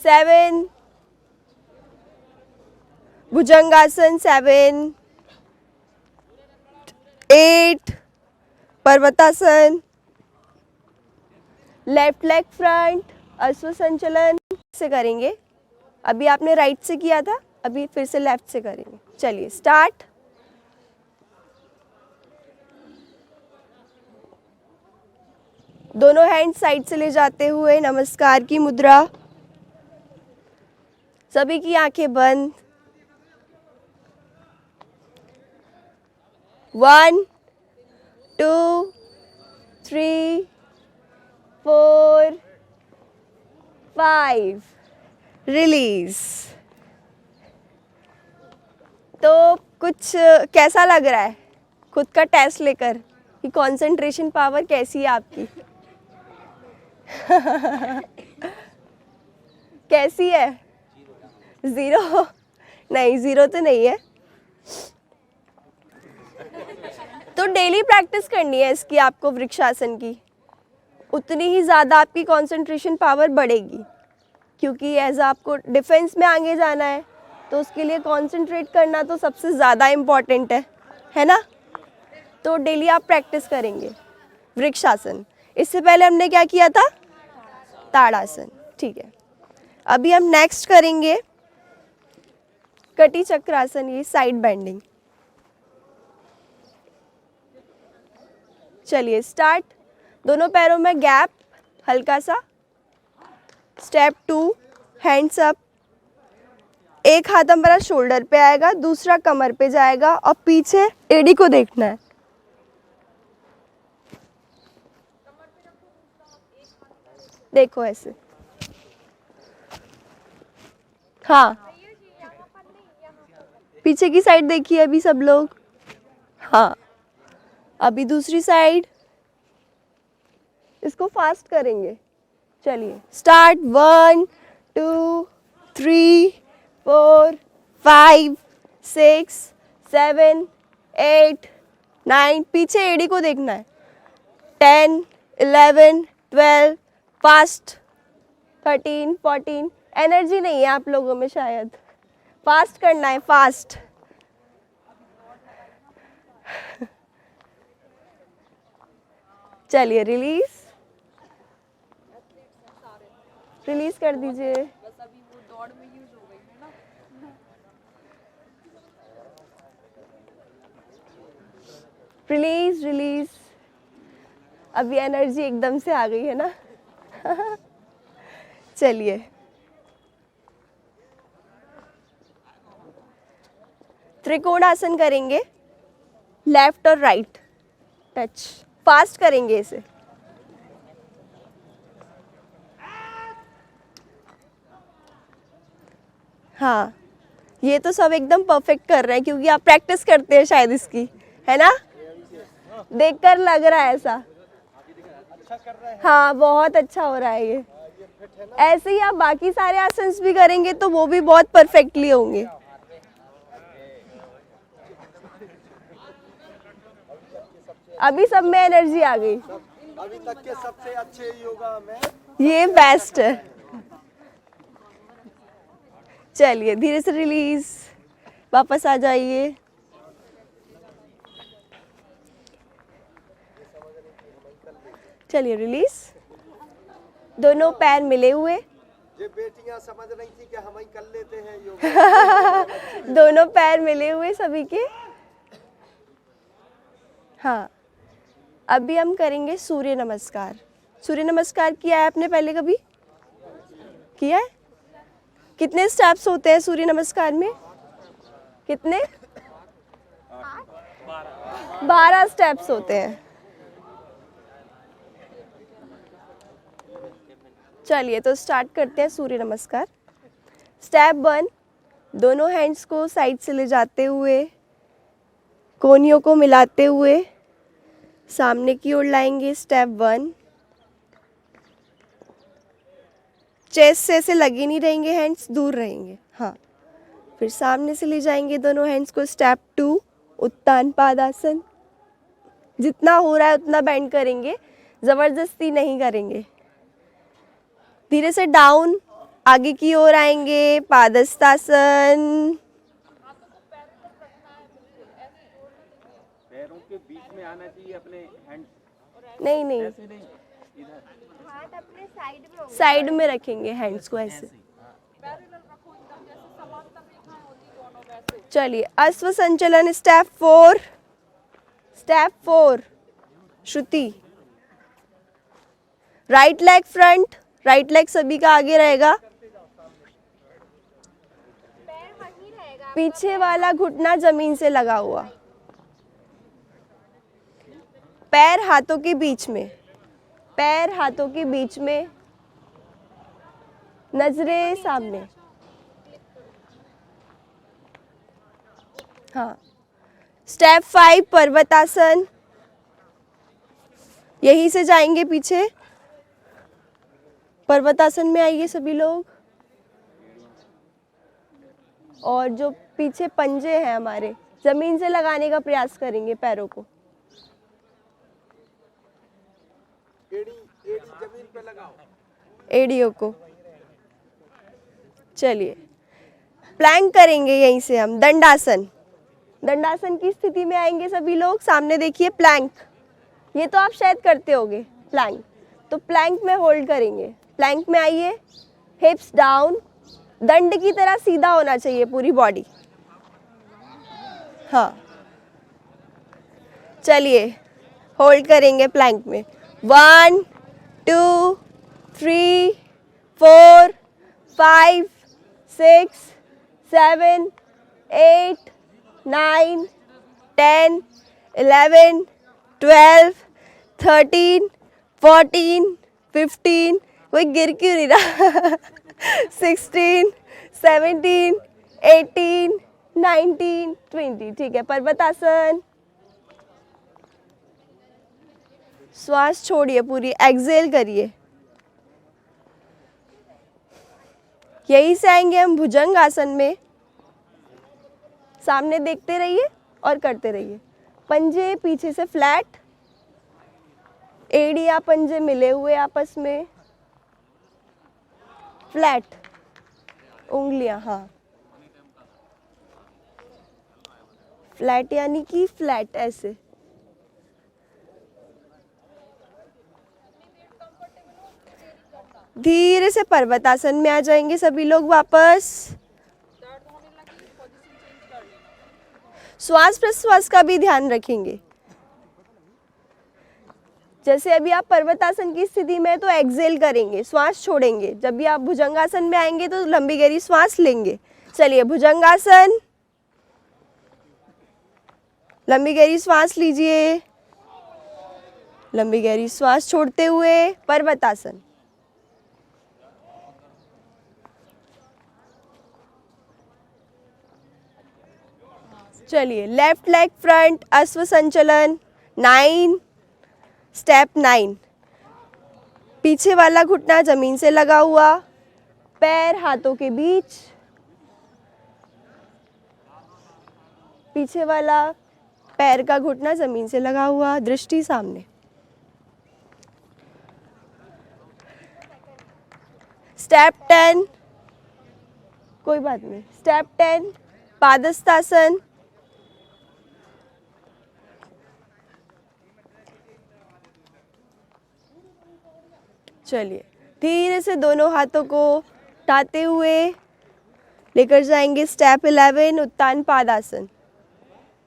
7, भुजंगासन 7, 8, पर्वतासन, left leg front, अश्व संचलन से करेंगे। अभी आपने राइट से किया था, अभी फिर से लेफ्ट से करेंगे। चलिए स्टार्ट। दोनों हैंड साइड से ले जाते हुए नमस्कार की मुद्रा। सभी की आंखें बंद। 1, 2, 3, 4, 5, रिलीज। तो कुछ कैसा लग रहा है खुद का टेस्ट लेकर कि कंसंट्रेशन पावर कैसी है आपकी? कैसी है? 0? नहीं, 0 तो नहीं है। तो डेली प्रैक्टिस करनी है इसकी आपको, वृक्षासन की। उतनी ही ज़्यादा आपकी कंसंट्रेशन पावर बढ़ेगी, क्योंकि एज आपको डिफेंस में आगे जाना है, तो उसके लिए कंसंट्रेट करना तो सबसे ज़्यादा इम्पॉर्टेंट है ना? तो डेली आप प्रैक्टिस करेंगे वृक्षासन। इससे पहले हमने क्या किया था? ताड़ासन। ठीक है, अभी हम नेक्स्ट करेंगे कटी चक्रासन, ये साइड बेंडिंग। चलिए स्टार्ट। दोनों पैरों में गैप हल्का सा। Step 2, hands up. एक हाथ हमारा शोल्डर पे आएगा, दूसरा कमर पे जाएगा और पीछे एड़ी को देखना है। देखो ऐसे। हाँ, पीछे की साइड देखिए अभी सब लोग। हाँ, अभी दूसरी साइड। इसको फास्ट करेंगे। चलिए स्टार्ट। 1, 2, 3, 4, 5, 6, 7, 8, 9, पीछे एड़ी को देखना है। 10, 11, 12, फास्ट। 13, 14, एनर्जी नहीं है आप लोगों में शायद। फास्ट करना है, फास्ट। चलिए रिलीज, रिलीज कर दीजिए। Release, release. अभी एनर्जी एकदम से आ गई है ना? चलिए त्रिकोणासन करेंगे, लेफ्ट और राइट टच। फास्ट करेंगे इसे। हाँ, ये तो सब एकदम परफेक्ट कर रहे हैं, क्योंकि आप प्रैक्टिस करते हैं शायद इसकी, है ना? देखकर लग रहा है ऐसा। हाँ, बहुत अच्छा हो रहा है ये। ऐसे ही आप बाकी सारे आसन्स भी करेंगे तो वो भी बहुत परफेक्टली होंगे। अभी सब में एनर्जी आ गई। अभी तक के सबसे अच्छे योगा में ये बेस्ट है। चलिए धीरे से रिलीज, वापस आ जाइए। चलिए रिलीज। दोनों पैर मिले हुए। ये बेटियां समझ रही थी कि हम ही कर लेते हैं योगा। दोनों पैर मिले हुए सभी के। हाँ, अभी हम करेंगे सूर्य नमस्कार। सूर्य नमस्कार किया है आपने पहले कभी? किया है? कितने स्टेप्स होते हैं सूर्य नमस्कार में? कितने? 12 स्टेप्स होते हैं। चलिए तो स्टार्ट करते हैं सूर्य नमस्कार। स्टेप 1, दोनों हैंड्स को साइड से ले जाते हुए, कोहनियों को मिलाते हुए सामने की ओर लाएंगे। स्टेप 1, चेस्ट से ऐसे लगे नहीं रहेंगे, हैंड्स दूर रहेंगे। हाँ, फिर सामने से ले जाएंगे दोनों हैंड्स को। स्टेप 2, उत्तान पादासन। जितना हो रहा है उतना बेंड करेंगे, ज़बरदस्ती नहीं करेंगे। धीरे से डाउन आगे की ओर आएंगे, पादस्तासन। पैरों के बीच में आना चाहिए अपने हैंड, नहीं नहीं, ऐसे नहीं, इधर हाथ अपने साइड में रखेंगे, हैंड्स को ऐसे। चलिए, अश्व संचलन step 4। Step 4, Shruti. Right leg front, right leg सभी का आगे रहेगा, पीछे वाला घुटना जमीन से लगा हुआ, पैर हाथों के बीच में, पैर हाथों के बीच में, नजरें सामने। हाँ। स्टेप 5, पर्वतासन। यहीं से जाएंगे पीछे, पर्वतासन में आइए सभी लोग। और जो पीछे पंजे हैं हमारे, जमीन से लगाने का प्रयास करेंगे पैरों को। एड़ी एड़ी जमीन पे लगाओ, एड़ियों को। चलिए, प्लैंक करेंगे यहीं से हम, दंडासन। दंडासन की स्थिति में आएंगे सभी लोग, सामने देखिए, प्लैंक। ये तो आप शायद करते होगे प्लैंक, तो प्लैंक में होल्ड करेंगे। प्लैंक में आइए, हिप्स डाउन, दंड की तरह सीधा होना चाहिए पूरी बॉडी। हाँ, चलिए होल्ड करेंगे प्लैंक में। 1 2 3 4 5 6 7 8 9 10 11 12 13 14 15, कोई गिर क्यों नहीं रहा 16 17 18 19 20। ठीक है, पर्वतासन। श्वास छोड़िए पूरी, एक्सेल करिए। यहीं से आएंगे हम भुजंग आसन में, सामने देखते रहिए और करते रहिए। पंजे पीछे से फ्लैट, एड़ियां पंजे मिले हुए आपस में, फ्लैट, उंगलियां, हाँ फ्लैट यानी कि फ्लैट ऐसे। धीरे से पर्वतासन में आ जाएंगे सभी लोग वापस। श्वास प्रश्वास का भी ध्यान रखेंगे। जैसे अभी आप पर्वतासन की स्थिति में तो एक्सेल करेंगे, श्वास छोड़ेंगे। जब भी आप भुजंगासन में आएंगे तो लंबी गहरी श्वास लेंगे। चलिए, भुजंगासन, लंबी गहरी श्वास लीजिए, लंबी गहरी श्वास छोड़ते हुए पर्वतासन। चलिए, लेफ्ट लेग फ्रंट, अश्व संचलन 9। स्टेप 9, पीछे वाला घुटना जमीन से लगा हुआ, पैर हाथों के बीच, पीछे वाला पैर का घुटना जमीन से लगा हुआ, दृष्टि सामने। स्टेप 10, कोई बात नहीं। स्टेप 10, पादस्तासन। चलिए, धीरे से दोनों हाथों को उठाते हुए लेकर जाएंगे स्टेप 11, उत्तान पादासन।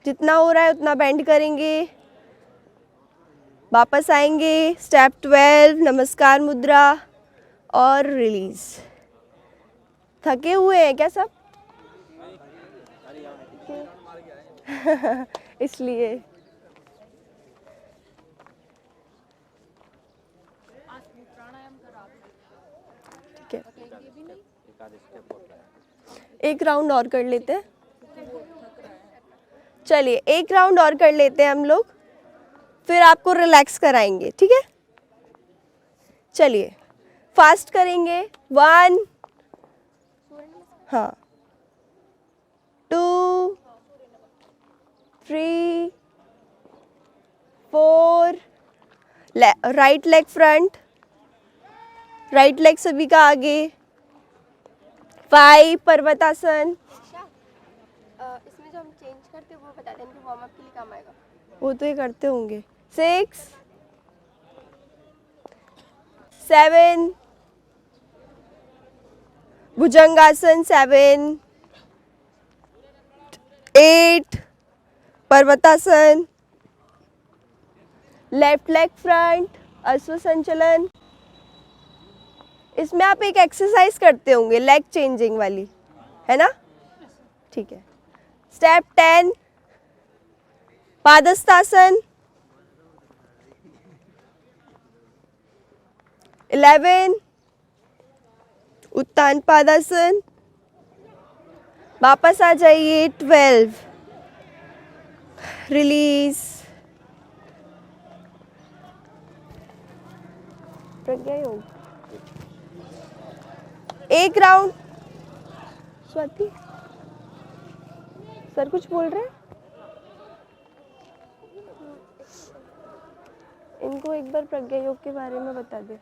जितना हो रहा है उतना बेंड करेंगे, वापस आएंगे स्टेप 12, नमस्कार मुद्रा और रिलीज। थके हुए हैं क्या सब? इसलिए ठीक है, एक राउंड और कर लेते हैं। चलिए, एक राउंड और कर लेते हैं हम लोग, फिर आपको रिलैक्स कराएंगे, ठीक है? चलिए, फास्ट करेंगे। 1, हाँ 2 3 4, right leg front, right leg सभी का आगे, 5 पर्वतासन, इसमें जो हम चेंज करते हैं वो बता दें कि वार्म अप के लिए काम आएगा। वो तो ये करते होंगे। 6 7 भुजंगासन 7 8 पर्वतासन, लेफ्ट लेग फ्रंट अश्व संचलन। इसमें आप एक एक्सरसाइज करते होंगे लेग चेंजिंग वाली, है ना? ठीक है। स्टेप 10 पादस्तासन, 11 उत्तान पादासन, वापस आ जाइए। 12 रिलीज, प्रज्ञा योग। एक राउंड। स्वाति सर कुछ बोल रहे हैं? इनको एक बार प्रज्ञा योग के बारे में बता दे।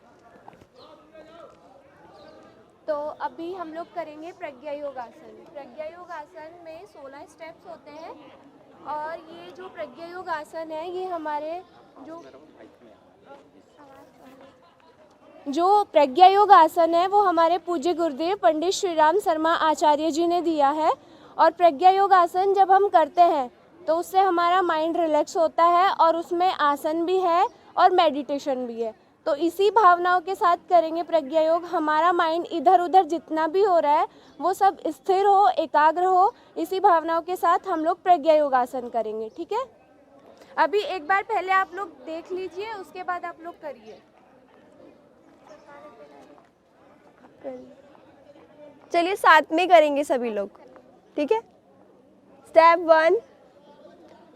तो अभी हम लोग करेंगे प्रज्ञा योग आसन। प्रज्ञा योग आसन में 16 स्टेप्स होते हैं और ये जो प्रज्ञा योग आसन है ये हमारे जो प्रज्ञा योग आसन है वो हमारे पूज्य गुरुदेव पंडित श्री राम शर्मा आचार्य जी ने दिया है। और प्रज्ञा योग आसन जब हम करते हैं तो उससे हमारा माइंड रिलैक्स होता है और उसमें आसन भी है और मेडिटेशन भी है। तो इसी भावनाओं के साथ करेंगे प्रज्ञा योग। हमारा माइंड इधर उधर जितना भी हो रहा है वो सब स्थिर हो, एकाग्र हो। इसी भावनाओं के साथ हम लोग प्रज्ञा योग आसन करेंगे। ठीक है, अभी एक बार पहले आप लोग देख लीजिए, उसके बाद आप लोग करिए। चलिए साथ में करेंगे सभी लोग, ठीक है। स्टेप 1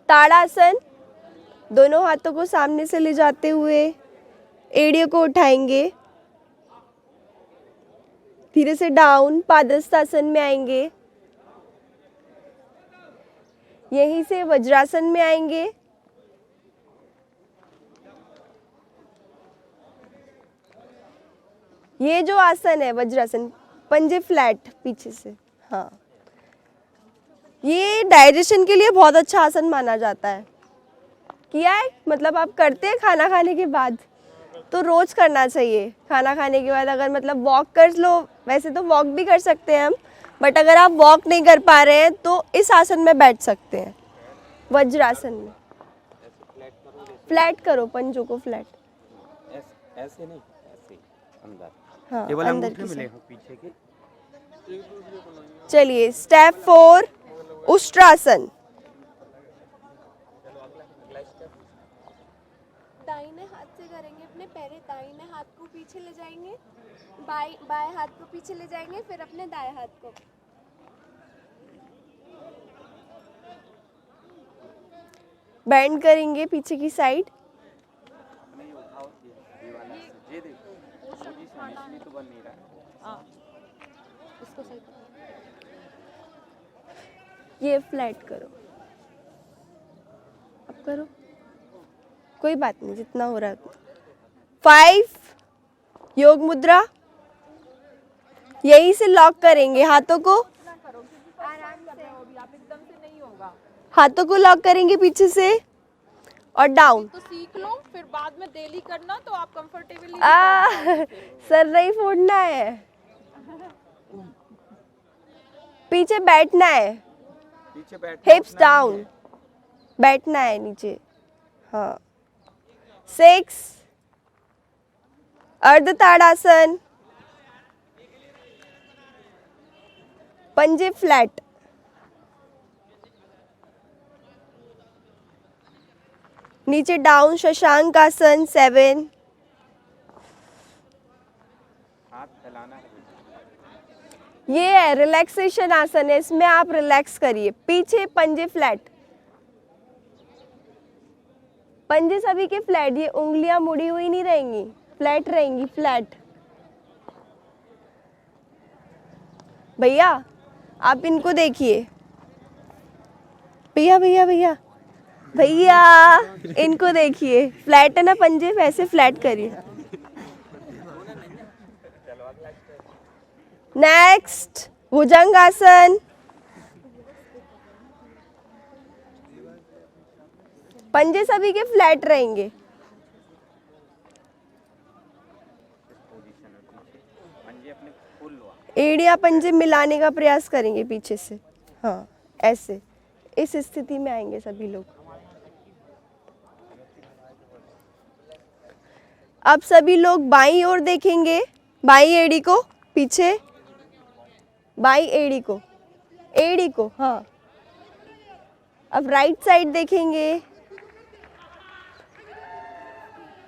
ताड़ासन, दोनों हाथों को सामने से ले जाते हुए एड़ियों को उठाएंगे, धीरे से डाउन पादस्तासन में आएंगे, यहीं से वज्रासन में आएंगे, ये जो आसन है वज्रासन, पंजे फ्लैट पीछे से, हाँ, ये डाइजेशन के लिए बहुत अच्छा आसन माना जाता है। किया है, मतलब आप करते हैं खाना खाने के बाद, तो रोज करना चाहिए। खाना खाने के बाद अगर मतलब वॉक कर लो, वैसे तो वॉक भी कर सकते हैं हम, बट अगर आप वॉक नहीं कर पा रहे हैं तो इस आसन में बैठ सकते हैं, वज्रासन में। फ्लैट करो पंजों को, फ्लैट, ऐसे नहीं, ऐसे अंदर, हाँ, केवल अंदर अंगूठे की मिले साइड। हो पीछे के। चलिए स्टेप 4 उष्ट्रासन, दाहिने हाथ से करेंगे अपने पहले दाहिने हाथ को पीछे ले जाएंगे, बाएं हाथ को पीछे ले जाएंगे, फिर अपने दाएं हाथ को। बैंड करेंगे पीछे की साइड, नहीं उठाओ ये वाला, ये देखो पोजीशन इसमें तो बन नहीं रहा। इसको सही करो। ये फ्लैट करो, अब करो, कोई बात नहीं, जितना हो रहा है। 5 योग मुद्रा, यहीं से लॉक करेंगे हाथों को, हाथों को लॉक करेंगे पीछे से और डाउन। तो सीख लो, फिर बाद में डेली करना तो आप कंफर्टेबली। सर नहीं फोड़ना है, पीछे बैठना है, पीछे बैठ, हिप्स डाउन, बैठना है नीचे, हाँ। 6 अर्ध ताड़ासन, पंजे फ्लैट, नीचे डाउन शशांक आसन 7, हाथ फैलाना है। ये है रिलैक्सेशन आसन है, इसमें आप रिलैक्स करिए, पीछे पंजे फ्लैट, पंजे सभी के फ्लैट, ये उंगलियां मुड़ी हुई नहीं रहेंगी, फ्लैट रहेंगी, फ्लैट। भैया आप इनको देखिए, भैया भैया भैया भैया इनको देखिए, फ्लैट है ना पंजे, वैसे फ्लैट करिए। नेक्स्ट भुजंगासन, पंजे सभी के फ्लैट रहेंगे। पोजीशन है पीछे, पंजे अपने फुल हुआ। एड़ियां पंजे मिलाने का प्रयास करेंगे पीछे से, हाँ ऐसे, इस स्थिति में आएंगे सभी लोग। अब सभी लोग बाईं ओर देखेंगे, बाईं एड़ी को पीछे, बाईं एड़ी को हाँ। अब राइट साइड देखेंगे,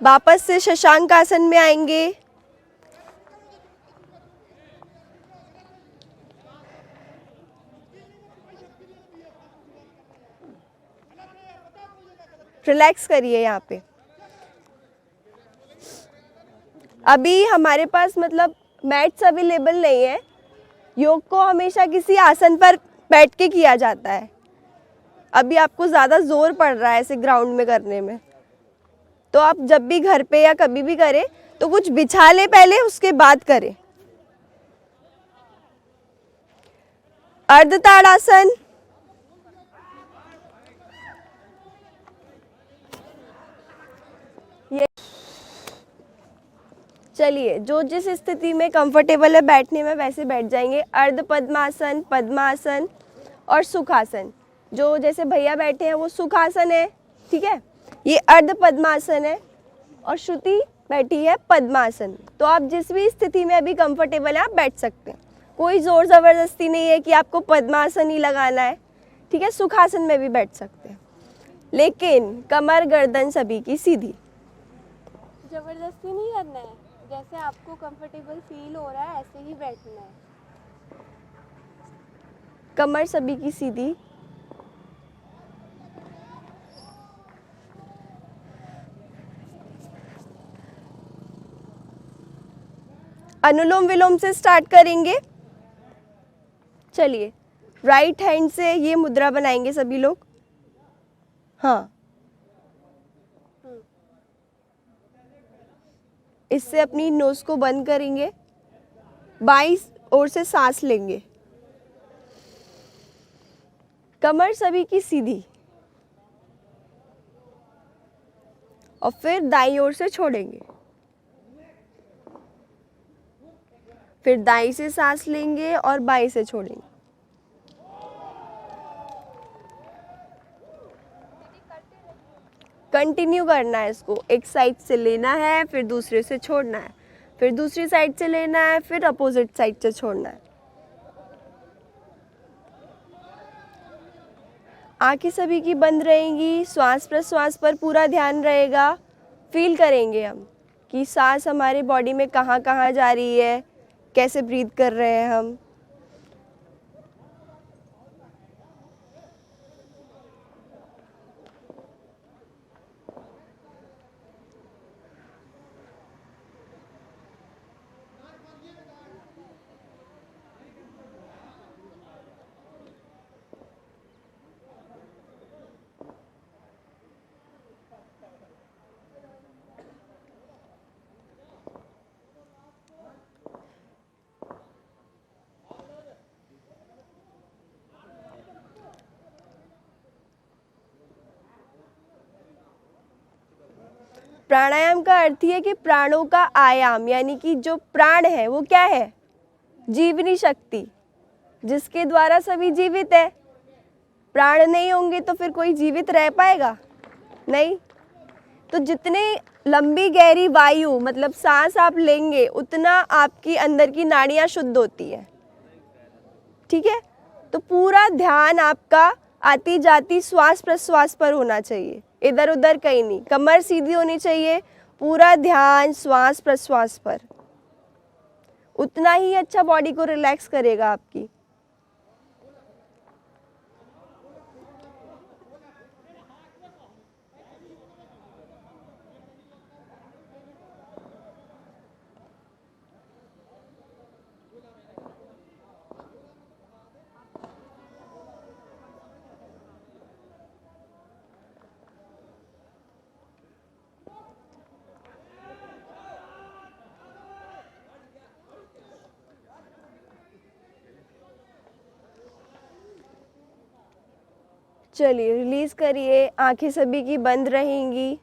वापस से शशांक आसन में आएंगे। रिलैक्स करिए यहाँ पे। अभी हमारे पास मतलब मैट्स अवेलेबल नहीं है। योग को हमेशा किसी आसन पर बैठ के किया जाता है। अभी आपको ज़्यादा जोर पड़ रहा है ऐसे ग्राउंड में करने में, तो आप जब भी घर पे या कभी भी करें तो कुछ बिछा ले पहले, उसके बाद करें। अर्ध ताड़ासन, ये चलिए जो जिस स्थिति में कंफर्टेबल है बैठने में वैसे बैठ जाएंगे। अर्ध पद्मासन, पद्मासन और सुखासन। जो जैसे भैया बैठे हैं वो सुखासन है, ठीक है, ये अर्ध पद्मासन है और श्रुति बैठी है पद्मासन। तो आप जिस भी स्थिति में अभी कंफर्टेबल है आप बैठ सकते हैं, कोई जोर ज़बरदस्ती नहीं है कि आपको पद्मासन ही लगाना है, ठीक है। सुखासन में भी बैठ सकते हैं, लेकिन कमर गर्दन सभी की सीधी। जबरदस्ती नहीं करना है, जैसे आपको कंफर्टेबल फील हो रहा है ऐसे ही बैठना है। कमर सभी की सीधी। अनुलोम विलोम से स्टार्ट करेंगे। चलिए राइट हैंड से ये मुद्रा बनाएंगे सभी लोग, हाँ। इससे अपनी नोज को बंद करेंगे, बाईं ओर से सांस लेंगे, कमर सभी की सीधी, और फिर दाईं ओर से छोड़ेंगे, फिर दाईं से सांस लेंगे और बाईं से छोड़ेंगे। कंटिन्यू करना है इसको, एक साइड से लेना है फिर दूसरे से छोड़ना है, फिर दूसरी साइड से लेना है फिर अपोजिट साइड से छोड़ना है। आंखें सभी की बंद रहेंगी, श्वास प्रश्वास पर पूरा ध्यान रहेगा। फील करेंगे हम कि सांस हमारे बॉडी में कहाँ कहाँ जा रही है, कैसे ब्रीथ कर रहे हैं हम। प्राणायाम का अर्थ ही है कि प्राणों का आयाम, यानी कि जो प्राण है वो क्या है, जीवनी शक्ति, जिसके द्वारा सभी जीवित है। प्राण नहीं होंगे तो फिर कोई जीवित रह पाएगा नहीं। तो जितने लंबी गहरी वायु मतलब सांस आप लेंगे उतना आपकी अंदर की नाड़ियाँ शुद्ध होती है, ठीक है। तो पूरा ध्यान आपका आती जाती श्वास प्रश्वास पर होना चाहिए, इधर उधर कहीं नहीं। कमर सीधी होनी चाहिए, पूरा ध्यान श्वास प्रश्वास पर, उतना ही अच्छा बॉडी को रिलैक्स करेगा आपकी। चलिए रिलीज करिए, आंखें सभी की बंद रहेंगी।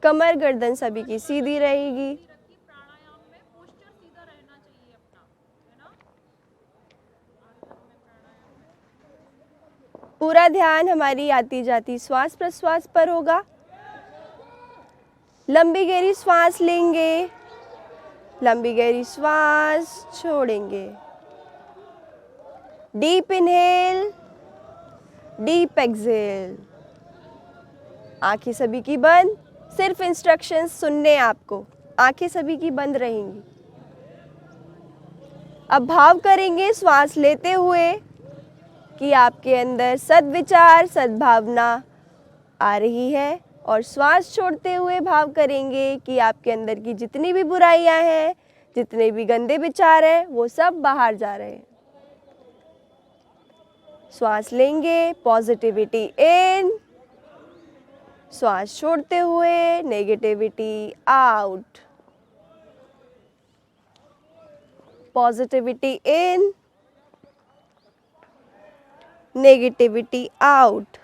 कमर गर्दन सभी की सीधी रहेगी। प्राणायाम में पोस्चर सीधा रहना चाहिए अपना, है ना। पूरा ध्यान हमारी आती जाती श्वास प्रश्वास पर होगा। लंबी गहरी श्वास लेंगे, लंबी गहरी श्वास छोड़ेंगे। Deep inhale, deep exhale. आंखें सभी की बंद, सिर्फ इंस्ट्रक्शंस सुनने हैं आपको। आंखें सभी की बंद रहेंगी। अब भाव करेंगे श्वास लेते हुए कि आपके अंदर सद्विचार सद्भावना आ रही है, और श्वास छोड़ते हुए भाव करेंगे कि आपके अंदर की जितनी भी बुराइयां हैं, जितने भी गंदे विचार हैं, वो सब बाहर जा रहे हैं। श्वास लेंगे, पॉजिटिविटी इन, श्वास छोड़ते हुए negativity out. Positivity in, negativity out.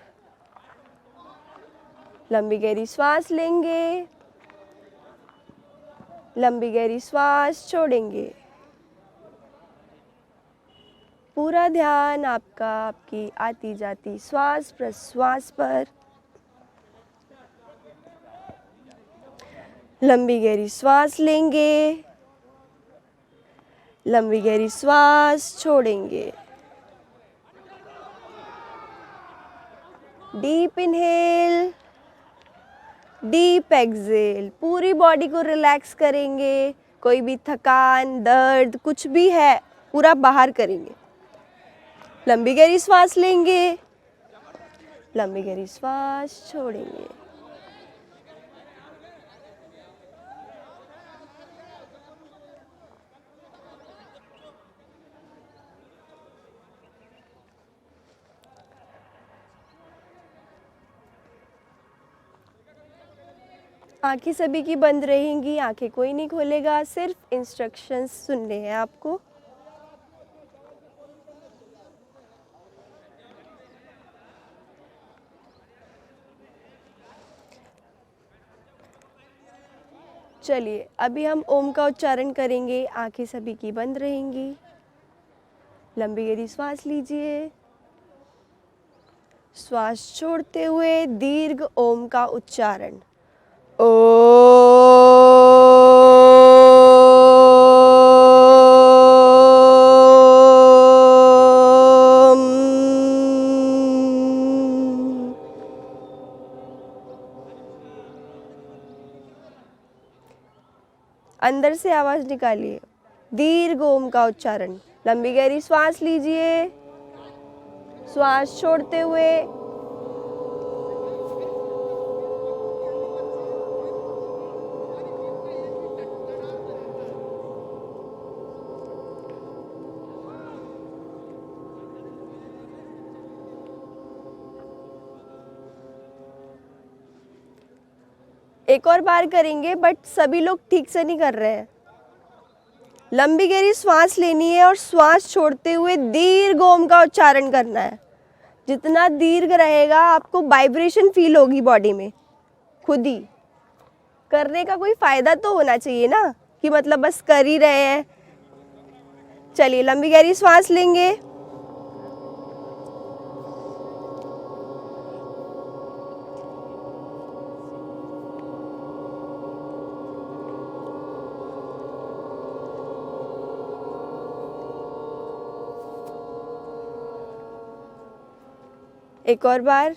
लंबी गहरी श्वास लेंगे, लंबी गहरी श्वास छोड़ेंगे। पूरा ध्यान आपका आपकी आती जाती श्वास प्रश्वास पर। लंबी गहरी श्वास लेंगे, लंबी गहरी श्वास छोड़ेंगे। Deep inhale, deep exhale. पूरी बॉडी को रिलैक्स करेंगे। कोई भी थकान, दर्द कुछ भी है, पूरा बाहर करेंगे। लंबी गहरी श्वास लेंगे, लंबी गहरी श्वास छोड़ेंगे। आंखें सभी की बंद रहेंगी, आंखें कोई नहीं खोलेगा, सिर्फ इंस्ट्रक्शंस सुनने हैं आपको। चलिए अभी हम ओम का उच्चारण करेंगे। आंखें सभी की बंद रहेंगी। लंबी गहरी श्वास लीजिए। श्वास छोड़ते हुए दीर्घ ओम का उच्चारण। अंदर से आवाज निकालिए, दीर्घ ओम का उच्चारण। लंबी गहरी श्वास लीजिए, श्वास छोड़ते हुए एक और बार करेंगे, बट सभी लोग ठीक से नहीं कर रहे हैं। लंबी गहरी श्वास लेनी है और श्वास छोड़ते हुए दीर्घ ओम का उच्चारण करना है। जितना दीर्घ रहेगा आपको वाइब्रेशन फील होगी बॉडी में। खुद ही करने का कोई फायदा तो होना चाहिए ना, कि मतलब बस कर ही रहे हैं। चलिए लंबी गहरी श्वास लेंगे, एक और बार।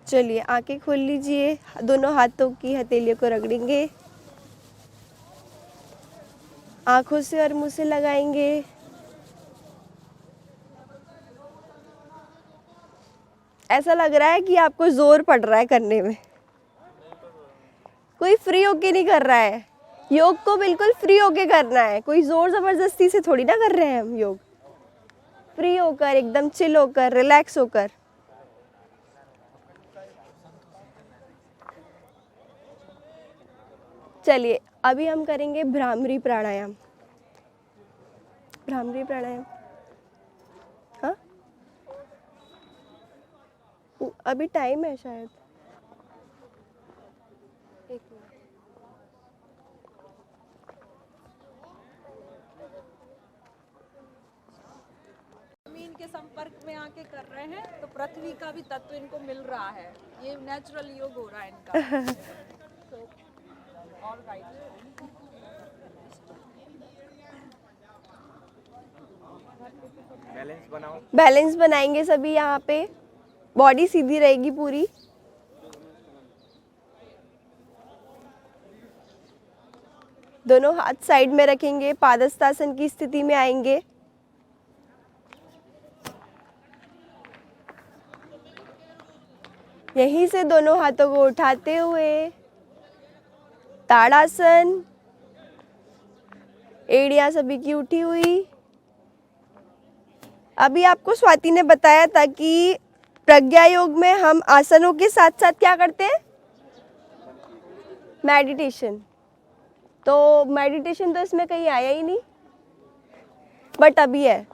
चलिए आंखें खोल लीजिए, दोनों हाथों की हथेलियों को रगड़ेंगे, आंखों से और मुंह से लगाएंगे। ऐसा लग रहा है कि आपको जोर पड़ रहा है करने में। कोई फ्री होके नहीं कर रहा है योग को, बिल्कुल फ्री होके करना है। कोई जोर जबरदस्ती से थोड़ी ना कर रहे हैं हम योग। फ्री होकर, एकदम चिल होकर, रिलैक्स होकर। चलिए अभी हम करेंगे भ्रामरी प्राणायाम। भ्रामरी प्राणायाम, हाँ अभी टाइम है शायद। एक मिनट। जमीन के संपर्क में आके कर रहे हैं तो पृथ्वी का भी तत्व इनको मिल रहा है। ये नेचुरल योग हो रहा है इनका। So, all right. बैलेंस बनाओ। बैलेंस बनाएंगे सभी यहाँ पे, बॉडी सीधी रहेगी पूरी। दोनों हाथ साइड में रखेंगे, पादस्तासन की स्थिति में आएंगे। यहीं से दोनों हाथों को उठाते हुए ताड़ासन, एड़ियां सभी की उठी हुई। अभी आपको स्वाति ने बताया था कि प्रज्ञा योग में हम आसनों के साथ साथ क्या करते हैं, मेडिटेशन। तो मेडिटेशन तो इसमें कहीं आया ही नहीं, बट अभी है।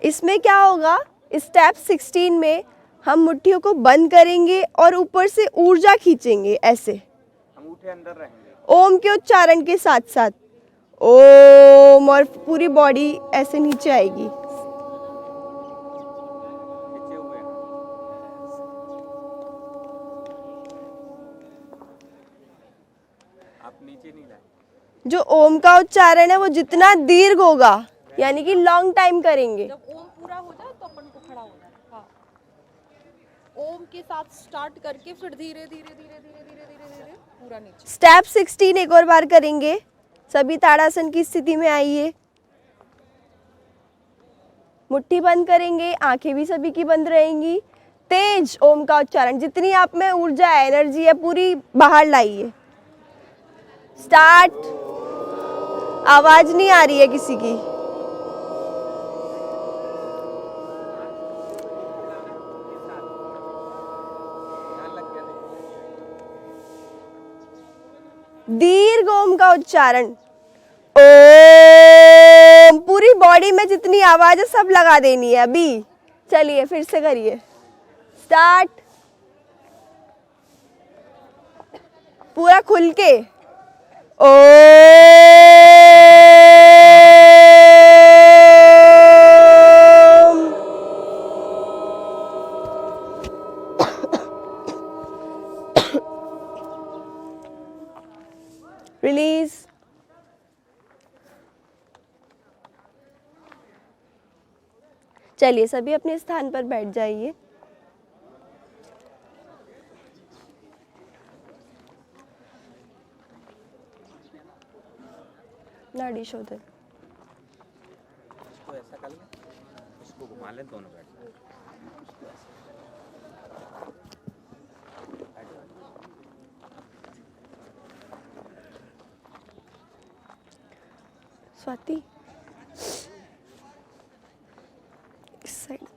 इसमें क्या होगा, स्टेप 16 में हम मुट्ठियों को बंद करेंगे और ऊपर से ऊर्जा खींचेंगे ऐसे, अंगूठे अंदर रहेंगे। ओम के उच्चारण के साथ साथ ओम, और पूरी बॉडी ऐसे नीचे आएगी। खींचे हुए हैं। आप नीचे नहीं लाए। जो ओम का उच्चारण है वो जितना दीर्घ होगा, यानी कि लॉन्ग टाइम करेंगे। जब ओम पूरा हो जाए तो अपन को खड़ा होना है। हाँ, ओम के साथ स्टार्ट करके फिर धीरे धीरे धीरे धीरे धीरे धीरे धीरे पूरा नीचे। स्टेप 16 एक और बार करेंगे। सभी ताड़ासन की स्थिति में आइए। मुट्ठी बंद करेंगे, आंखें भी सभी की बंद रहेंगी। तेज ओम का उच्चारण, जितनी आप में ऊर्जा है, एनर्जी है, पूरी बाहर लाइए। स्टार्ट। आवाज नहीं आ रही है किसी की। दीर्घ ओम का उच्चारण, ओम। पूरी बॉडी में जितनी आवाज है सब लगा देनी है अभी। चलिए फिर से करिए, स्टार्ट। पूरा खुल के ओम। रिलीज। चलिए सभी अपने स्थान पर बैठ जाइए। नाड़ी शोधन। इसको ऐसा कर ले, इसको घुमा ले, दोनों बैठ जाए। स्वाति इस साइड।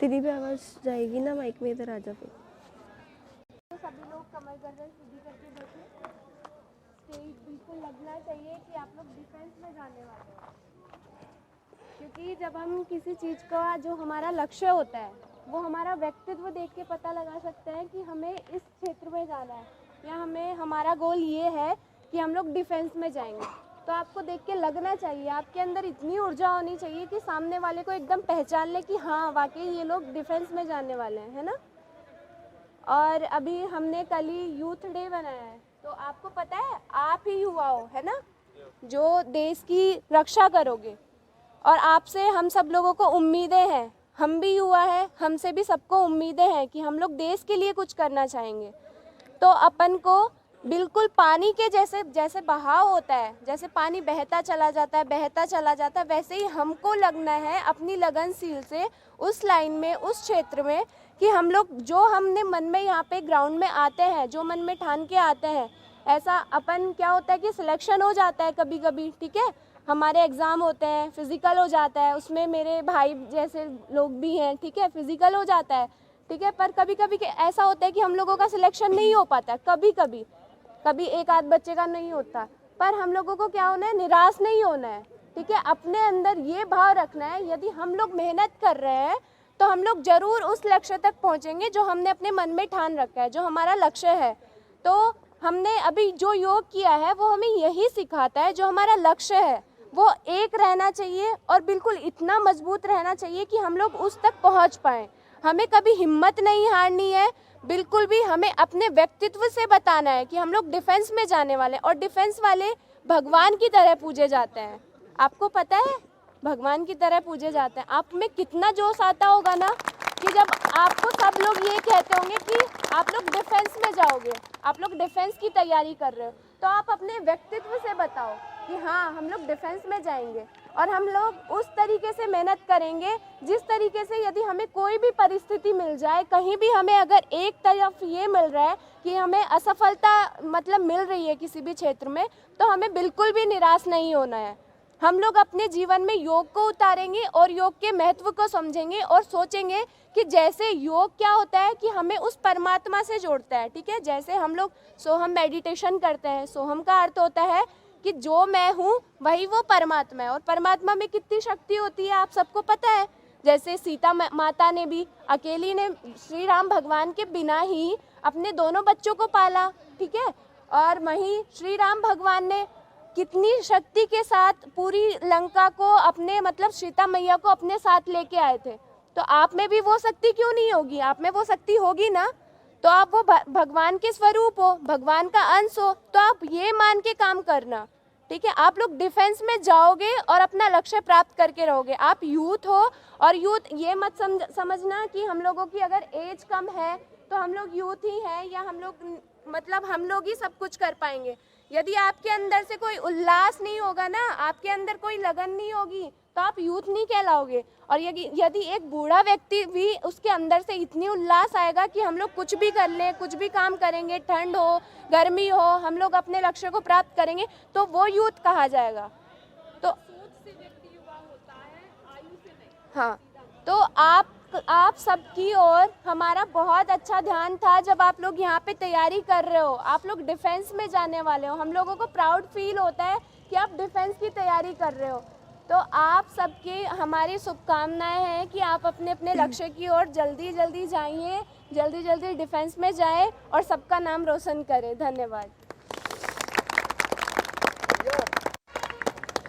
दीदी भी आवाज जाएगी ना माइक में, इधर आ जा फिर। तो सभी लोग कमर गर्दन सीधी करके बैठे। स्टेज बिल्कुल लगना चाहिए कि आप लोग डिफेंस में जाने वाले हैं, क्योंकि जब हम किसी चीज़ का जो हमारा लक्ष्य होता है वो हमारा व्यक्तित्व देख के पता लगा सकते हैं कि हमें इस क्षेत्र में जाना है, या हमें हमारा गोल ये है कि हम लोग डिफेंस में जाएंगे। तो आपको देख के लगना चाहिए, आपके अंदर इतनी ऊर्जा होनी चाहिए कि सामने वाले को एकदम पहचान ले कि हाँ वाकई ये लोग डिफेंस में जाने वाले हैं, है ना। और अभी हमने कल ही यूथ डे बनाया है, तो आपको पता है आप ही युवा हो, है ना, जो देश की रक्षा करोगे। और आपसे हम सब लोगों को उम्मीदें हैं, हम भी युवा हैं, हमसे भी सबको उम्मीदें हैं कि हम लोग देश के लिए कुछ करना चाहेंगे। तो अपन को बिल्कुल पानी के जैसे जैसे बहाव होता है, जैसे पानी बहता चला जाता है, वैसे ही हमको लगना है अपनी लगनशील से उस लाइन में, उस क्षेत्र में, कि हम लोग जो हमने मन में यहाँ पे ग्राउंड में आते हैं, जो मन में ठान के आते हैं, ऐसा अपन क्या होता है कि सिलेक्शन हो जाता है कभी कभी, ठीक है, हमारे एग्ज़ाम होते हैं, फिज़िकल हो जाता है, उसमें मेरे भाई जैसे लोग भी हैं, ठीक है, फिज़िकल हो जाता है, ठीक है, पर कभी कभी ऐसा होता है कि हम लोगों का सिलेक्शन नहीं हो पाता, कभी एक आध बच्चे का नहीं होता, पर हम लोगों को क्या होना है, निराश नहीं होना है, ठीक है, अपने अंदर ये भाव रखना है, यदि हम लोग मेहनत कर रहे हैं तो हम लोग ज़रूर उस लक्ष्य तक पहुँचेंगे जो हमने अपने मन में ठान रखा है, जो हमारा लक्ष्य है। तो हमने अभी जो योग किया है वो हमें यही सिखाता है, जो हमारा लक्ष्य है वो एक रहना चाहिए और बिल्कुल इतना मजबूत रहना चाहिए कि हम लोग उस तक पहुँच पाएँ। हमें कभी हिम्मत नहीं हारनी है, बिल्कुल भी। हमें अपने व्यक्तित्व से बताना है कि हम लोग डिफेंस में जाने वाले, और डिफेंस वाले भगवान की तरह पूजे जाते हैं। आपको पता है, भगवान की तरह पूजे जाते हैं। आप में कितना जोश आता होगा ना कि जब आपको सब लोग ये कहते होंगे कि आप लोग डिफेंस में जाओगे, आप लोग डिफेंस की तैयारी कर रहे हो, तो आप अपने व्यक्तित्व से बताओ कि हाँ हम लोग डिफेंस में जाएंगे और हम लोग उस तरीके से मेहनत करेंगे जिस तरीके से यदि हमें कोई भी परिस्थिति मिल जाए, कहीं भी हमें अगर एक तरफ ये मिल रहा है कि हमें असफलता मतलब मिल रही है किसी भी क्षेत्र में, तो हमें बिल्कुल भी निराश नहीं होना है। हम लोग अपने जीवन में योग को उतारेंगे और योग के महत्व को समझेंगे और सोचेंगे कि जैसे योग क्या होता है कि हमें उस परमात्मा से जोड़ता है, ठीक है। जैसे हम लोग सोहम मेडिटेशन करते हैं, सोहम का अर्थ होता है कि जो मैं हूँ वही वो परमात्मा है, और परमात्मा में कितनी शक्ति होती है आप सबको पता है। जैसे सीता माता ने भी अकेली ने श्री राम भगवान के बिना ही अपने दोनों बच्चों को पाला, ठीक है। और वहीं श्री राम भगवान ने कितनी शक्ति के साथ पूरी लंका को अपने मतलब सीता मैया को अपने साथ लेके आए थे। तो आप में भी वो शक्ति क्यों नहीं होगी? आप में वो शक्ति होगी ना, तो आप वो भगवान के स्वरूप हो, भगवान का अंश हो, तो आप ये मान के काम करना, ठीक है। आप लोग डिफेंस में जाओगे और अपना लक्ष्य प्राप्त करके रहोगे। आप यूथ हो और यूथ ये मत समझना कि हम लोगों की अगर एज कम है तो हम लोग यूथ ही हैं या हम लोग मतलब हम लोग ही सब कुछ कर पाएंगे। यदि आपके अंदर से कोई उल्लास नहीं होगा ना, आपके अंदर कोई लगन नहीं होगी, तो आप यूथ नहीं कहलाओगे। और यदि एक बूढ़ा व्यक्ति भी उसके अंदर से इतनी उल्लास आएगा कि हम लोग कुछ भी कर लें, कुछ भी काम करेंगे, ठंड हो गर्मी हो, हम लोग अपने लक्ष्य को प्राप्त करेंगे, तो वो यूथ कहा जाएगा। तो सोच से व्यक्ति युवा होता है, आयु से नहीं। हाँ, तो आप सबकी ओर हमारा बहुत अच्छा ध्यान था जब आप लोग यहाँ पे तैयारी कर रहे हो। आप लोग डिफेंस में जाने वाले हो, हम लोगों को प्राउड फील होता है कि आप डिफेंस की तैयारी कर रहे हो। तो आप सबकी हमारी शुभकामनाएं हैं कि आप अपने अपने लक्ष्य की ओर जल्दी जल्दी जाइए, जल्दी जल्दी डिफेंस में जाएं और सबका नाम रोशन करें। धन्यवाद।